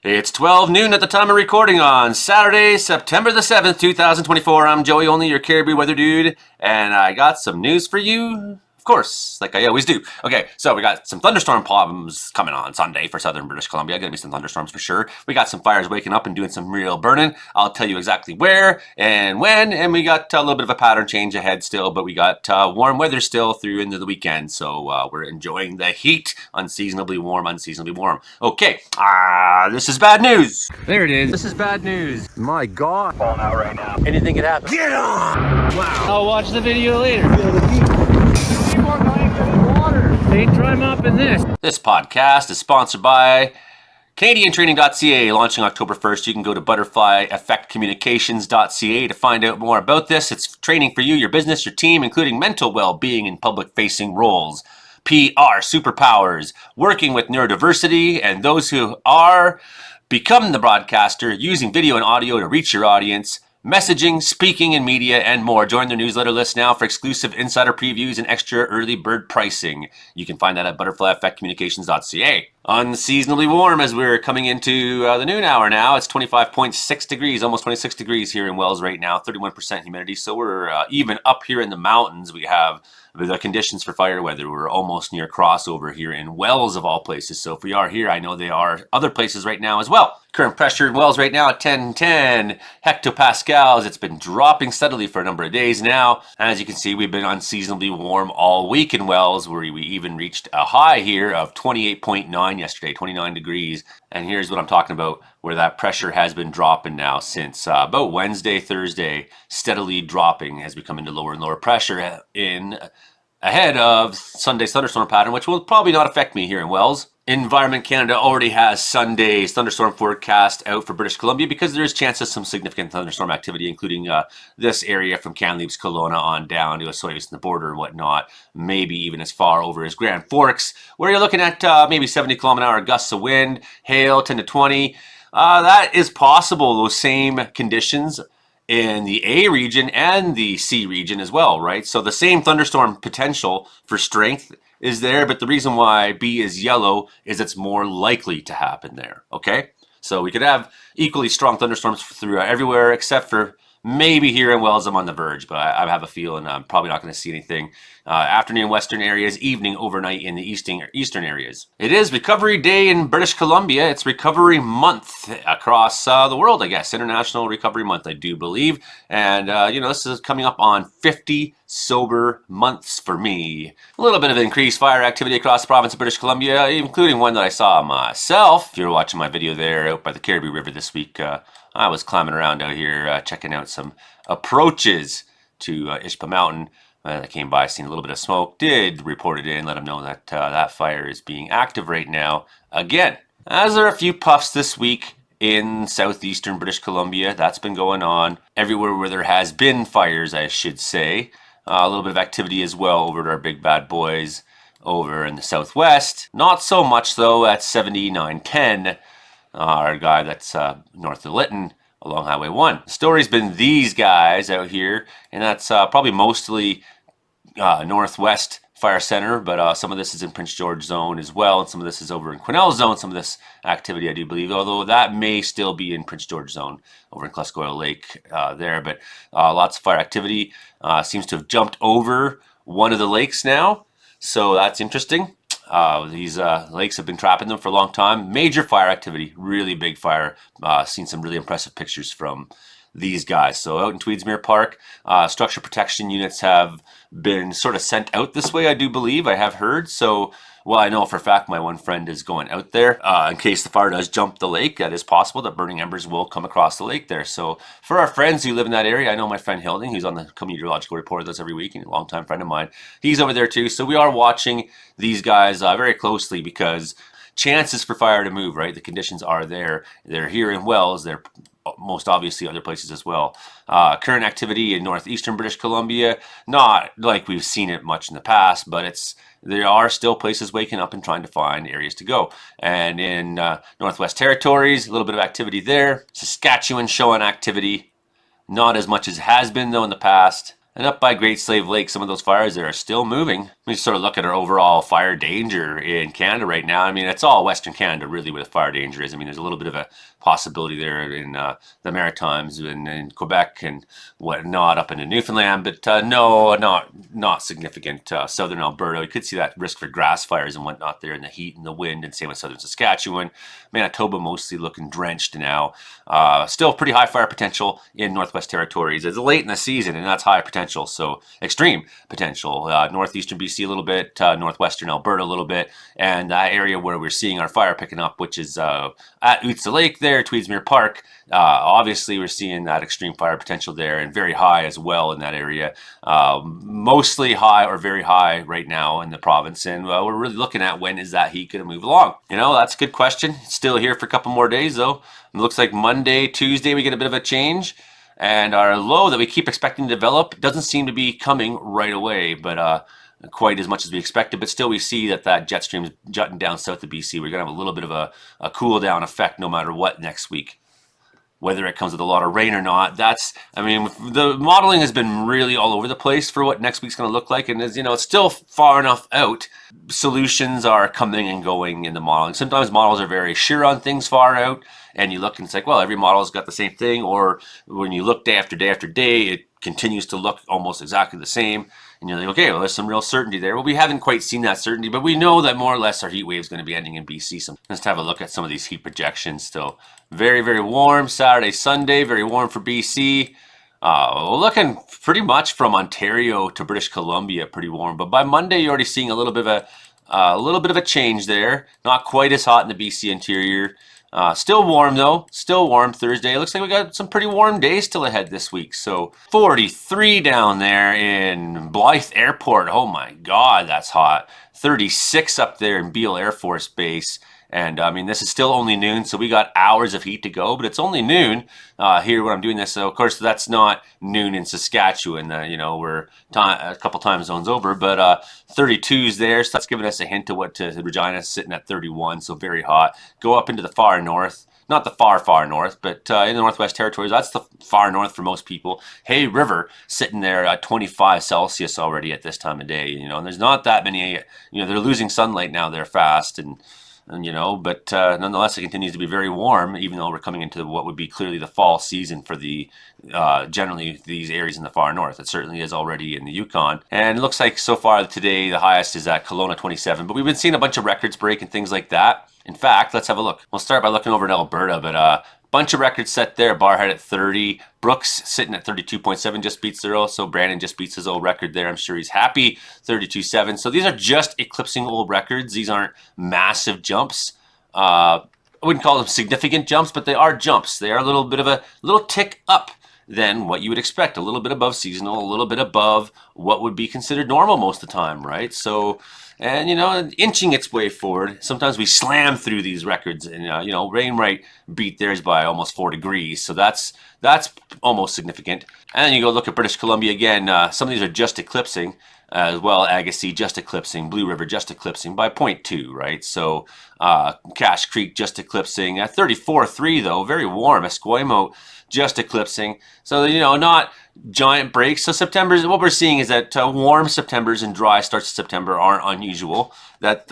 It's 12 noon at the time of recording on Saturday, September the 7th, 2024. I'm Joey Only, your Caribbean weather dude, and I got some news for you. Of course, like I always do. Okay, so we got some thunderstorm problems coming on Sunday for southern British Columbia. Gonna be some thunderstorms for sure. We got some fires waking up and doing some real burning. I'll tell you exactly where and when, and we got a little bit of a pattern change ahead still, but we got warm weather still through into the weekend, so we're enjoying the heat. Unseasonably warm, unseasonably warm. Okay, this is bad news. There it is. This is bad news. My God. Falling out right now. Anything could happen. Get on! Wow. I'll watch the video later. They dry mopping this. This podcast is sponsored by CanadianTraining.ca, launching October 1st. You can go to butterflyeffectcommunications.ca to find out more about this. It's training for you, your business, your team, including mental well-being in public-facing roles, PR superpowers, working with neurodiversity, and those who are becoming the broadcaster, using video and audio to reach your audience, messaging, speaking, and media, and more. Join their newsletter list now for exclusive insider previews and extra early bird pricing. You can find that at butterflyeffectcommunications.ca. Unseasonably warm as we're coming into the noon hour now. It's 25.6 degrees, almost 26 degrees here in Wells right now, 31% humidity. So we're even up here in the mountains. We have the conditions for fire weather. We're almost near crossover here in Wells of all places. So if we are here, I know they are other places right now as well. Current pressure in Wells right now at 1010 hectopascals. It's been dropping steadily for a number of days now. As you can see, we've been unseasonably warm all week in Wells, where we even reached a high here of 28.9 yesterday, 29 degrees. And here's what I'm talking about, where that pressure has been dropping now since about Wednesday, Thursday, steadily dropping as we come into lower and lower pressure in ahead of Sunday's thunderstorm pattern, which will probably not affect me here in Wells. Environment Canada already has Sunday's thunderstorm forecast out for British Columbia because there is chance of some significant thunderstorm activity, including this area from Kamloops, Kelowna on down to Osoyoos and the border and whatnot, maybe even as far over as Grand Forks, where you're looking at maybe 70 kilometer an hour gusts of wind, hail 10 to 20. That is possible, those same conditions in the A region and the C region as well, right? So the same thunderstorm potential for strength is there, but the reason why B is yellow is it's more likely to happen there, okay? So we could have equally strong thunderstorms through everywhere except for maybe here in Wells. I'm on the verge, but I have a feeling I'm probably not going to see anything. Afternoon western areas, evening overnight in the eastern areas. It is Recovery Day in British Columbia. It's Recovery Month across the world, I guess. International Recovery Month, I do believe. And, this is coming up on 50 sober months for me. A little bit of increased fire activity across the province of British Columbia, including one that I saw myself. If you're watching my video there out by the Caribou River this week, I was climbing around out here checking out some approaches to Ishpa Mountain. I came by, seen a little bit of smoke, did report it in, let them know that that fire is being active right now again. As there are a few puffs this week in southeastern British Columbia, that's been going on everywhere where there has been fires, I should say. A little bit of activity as well over at our big bad boys over in the southwest. Not so much though at 7910, our guy that's north of Lytton along Highway 1. The story's been these guys out here, and that's probably mostly Northwest Fire Center, but some of this is in Prince George Zone as well, and some of this is over in Quesnel Zone, some of this activity I do believe, although that may still be in Prince George Zone over in Cluscoil Lake there, but lots of fire activity. Seems to have jumped over one of the lakes now, so that's interesting. These lakes have been trapping them for a long time. Major fire activity, really big fire. Seen some really impressive pictures from these guys. So out in Tweedsmuir Park, structure protection units have been sort of sent out this way, I do believe. I have heard. So, well, I know for a fact my one friend is going out there in case the fire does jump the lake. That is possible that burning embers will come across the lake there. So for our friends who live in that area, I know my friend Hilding, who's on the meteorological report with us every week, and a longtime friend of mine, he's over there too. So we are watching these guys very closely because chances for fire to move, right? The conditions are there. They're here in Wells. They're most obviously other places as well. Current activity in northeastern British Columbia, not like we've seen it much in the past, but there are still places waking up and trying to find areas to go. And in Northwest Territories, a little bit of activity there. Saskatchewan showing activity, not as much as has been though in the past. And up by Great Slave Lake, some of those fires there are still moving. We sort of look at our overall fire danger in Canada right now. I mean, it's all Western Canada really where the fire danger is. I mean, there's a little bit of a possibility there in the Maritimes and in Quebec and whatnot up into Newfoundland, but no, not significant. Southern Alberta, you could see that risk for grass fires and whatnot there in the heat and the wind, and same with Southern Saskatchewan. Manitoba mostly looking drenched now. Still pretty high fire potential in Northwest Territories. It's late in the season, and that's high potential, so extreme potential. Northeastern BC a little bit, northwestern Alberta a little bit, and that area where we're seeing our fire picking up, which is at Utsa Lake there, Tweedsmuir Park. Obviously, we're seeing that extreme fire potential there, and very high as well in that area. Mostly high or very high right now in the province, and we're really looking at when is that heat going to move along. That's a good question. It's still here for a couple more days, though. It looks like Monday, Tuesday, we get a bit of a change. And our low that we keep expecting to develop doesn't seem to be coming right away, but quite as much as we expected. But still, we see that jet stream is jutting down south of BC. We're going to have a little bit of a cool down effect no matter what next week. Whether it comes with a lot of rain or not, the modeling has been really all over the place for what next week's going to look like. And it's still far enough out. Solutions are coming and going in the modeling. Sometimes models are very sure on things far out, and you look and it's like, well, every model's got the same thing. Or when you look day after day after day, it continues to look almost exactly the same. And you're like, okay, well, there's some real certainty there. Well, we haven't quite seen that certainty, but we know that more or less our heat wave is going to be ending in BC. So let's have a look at some of these heat projections. Still very, very warm Saturday, Sunday, very warm for BC. Looking pretty much from Ontario to British Columbia, pretty warm. But by Monday, you're already seeing a little bit of a change there. Not quite as hot in the BC interior. Still warm though, still warm Thursday. It looks like we got some pretty warm days still ahead this week. So 43 down there in Blythe Airport. Oh my God, that's hot. 36 up there in Beale Air Force Base. And this is still only noon, so we got hours of heat to go, but it's only noon here when I'm doing this. So of course that's not noon in Saskatchewan. We're a couple time zones over, but 32's there, so that's giving us a hint of what to Regina's sitting at 31, so very hot. Go up into the far north. Not the far north, but in the Northwest Territories, that's the far north for most people. Hay River sitting there at 25 Celsius already at this time of day. And there's not that many. They're losing sunlight now. They're fast, but nonetheless, it continues to be very warm, even though we're coming into what would be clearly the fall season for the generally these areas in the far north. It certainly is already in the Yukon. And it looks like so far today, the highest is at Kelowna 27, but we've been seeing a bunch of records break and things like that. In fact, let's have a look. We'll start by looking over at Alberta, but bunch of records set there. Barhead at 30. Brooks sitting at 32.7, just beats their old. So Brandon just beats his old record there. I'm sure he's happy. 32.7. So these are just eclipsing old records. These aren't massive jumps. I wouldn't call them significant jumps, but they are jumps. They are a little bit of a little tick up than what you would expect. A little bit above seasonal, a little bit above what would be considered normal most of the time, right? So, and inching its way forward. Sometimes we slam through these records, and Rainwright beat theirs by almost 4 degrees. So that's almost significant. And then you go look at British Columbia again. Some of these are just eclipsing as well. Agassiz just eclipsing, Blue River just eclipsing by 0.2, right? So Cache Creek just eclipsing at 34.3 though, very warm. Esquimalt just eclipsing. So not giant breaks. So September's, what we're seeing is that warm Septembers and dry starts of September aren't unusual. That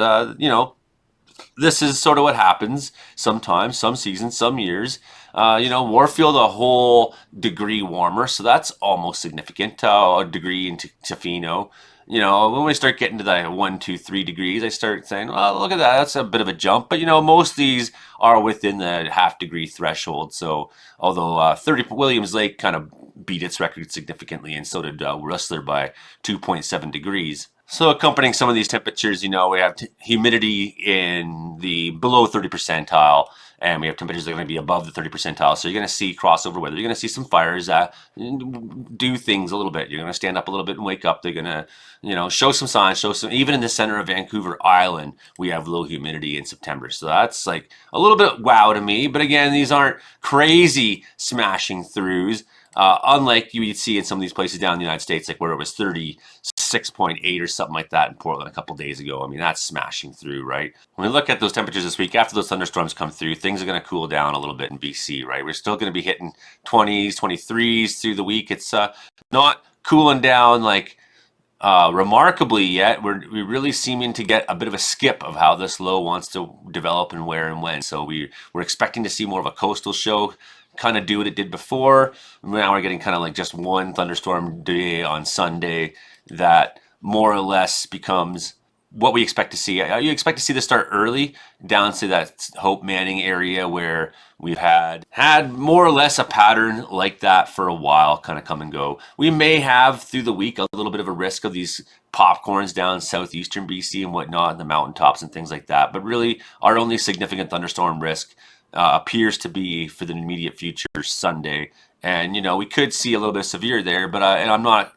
this is sort of what happens sometimes, some seasons, some years. Warfield a whole degree warmer, so that's almost significant. A degree in Tofino. When we start getting to the 1, 2, 3 degrees, I start saying, well, look at that. That's a bit of a jump. But, most of these are within the half-degree threshold. So, although 30 Williams Lake kind of beat its record significantly, and so did Whistler by 2.7 degrees. So accompanying some of these temperatures, we have humidity in the below 30 percentile, and we have temperatures that are going to be above the 30 percentile. So you're going to see crossover weather. You're going to see some fires do things a little bit. You're going to stand up a little bit and wake up. They're going to, show some signs, even in the center of Vancouver Island, we have low humidity in September. So that's like a little bit wow to me. But again, these aren't crazy smashing throughs. Unlike you would see in some of these places down in the United States, like where it was 36.8 or something like that in Portland a couple days ago. That's smashing through, right? When we look at those temperatures this week, after those thunderstorms come through, things are going to cool down a little bit in BC, right? We're still going to be hitting 20s, 23s through the week. It's not cooling down like remarkably yet. We're really seeming to get a bit of a skip of how this low wants to develop and where and when. So we're expecting to see more of a coastal show kind of do what it did before. Now we're getting kind of like just one thunderstorm day on Sunday that more or less becomes what we expect to see. You expect to see this start early down to that Hope Manning area where we've had more or less a pattern like that for a while, kind of come and go. We may have through the week a little bit of a risk of these popcorns down southeastern BC and whatnot, and the mountaintops and things like that. But really, our only significant thunderstorm risk appears to be for the immediate future Sunday. And we could see a little bit of severe there, but and I'm not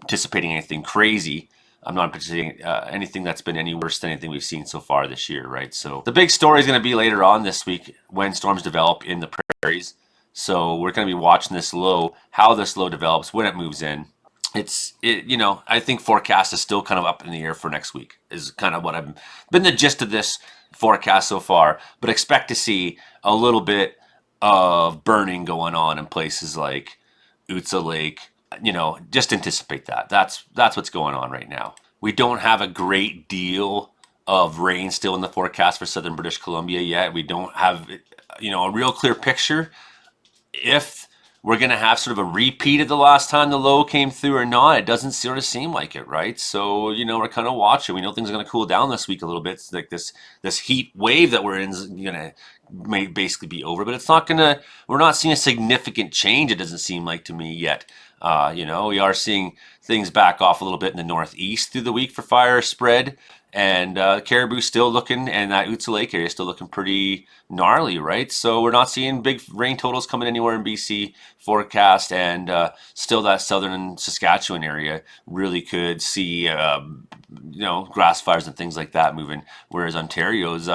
anticipating anything crazy. I'm not anticipating anything that's been any worse than anything we've seen so far this year, right? So the big story is going to be later on this week when storms develop in the prairies. So we're going to be watching this low, how this low develops, when it moves in. I think forecast is still kind of up in the air for next week is kind of what I've been the gist of this forecast so far, but expect to see a little bit of burning going on in places like Utsa Lake. Just anticipate that. That's what's going on right now. We don't have a great deal of rain still in the forecast for southern British Columbia yet. We don't have, a real clear picture if we're going to have sort of a repeat of the last time the low came through or not. It doesn't sort of seem like it, right? So, we're kind of watching. We know things are going to cool down this week a little bit. It's like this heat wave that we're in is going to may basically be over, but it's not going to, we're not seeing a significant change, it doesn't seem like to me yet. We are seeing things back off a little bit in the northeast through the week for fire spread, and Caribou still looking, and that Utsa Lake area still looking pretty gnarly, right? So we're not seeing big rain totals coming anywhere in BC forecast, and still that southern Saskatchewan area really could see, grass fires and things like that moving, whereas Ontario's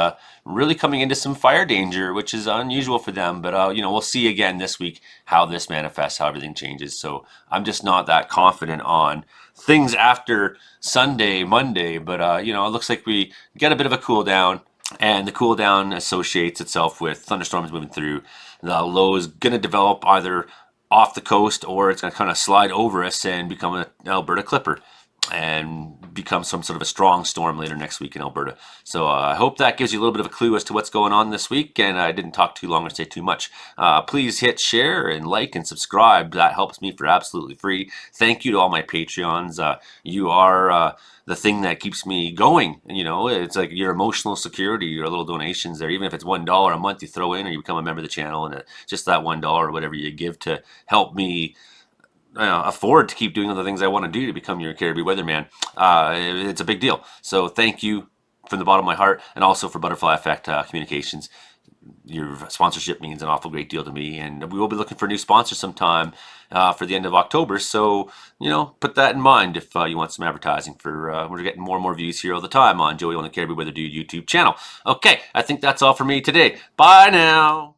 really coming into some fire danger, which is unusual for them. But, we'll see again this week how this manifests, how everything changes. So I'm just not that confident on things after Sunday, Monday. But, it looks like we get a bit of a cool down, and the cool down associates itself with thunderstorms moving through. The low is going to develop either off the coast, or it's going to kind of slide over us and become an Alberta clipper and become some sort of a strong storm later next week in Alberta. So I hope that gives you a little bit of a clue as to what's going on this week, and I didn't talk too long or say too much. Please hit share and like and subscribe. That helps me for absolutely free. Thank you to all my Patreons. You are the thing that keeps me going. It's like your emotional security, your little donations there. Even if it's $1 a month you throw in, or you become a member of the channel, and just that $1 or whatever you give to help me afford to keep doing all the things I want to do to become your Caribou weatherman. It's a big deal. So thank you from the bottom of my heart, and also for Butterfly Effect Communications. Your sponsorship means an awful great deal to me, and we will be looking for new sponsors sometime for the end of October. So, put that in mind if you want some advertising. We're getting more and more views here all the time on Joey on the Caribou Weather Dude YouTube channel. Okay, I think that's all for me today. Bye now.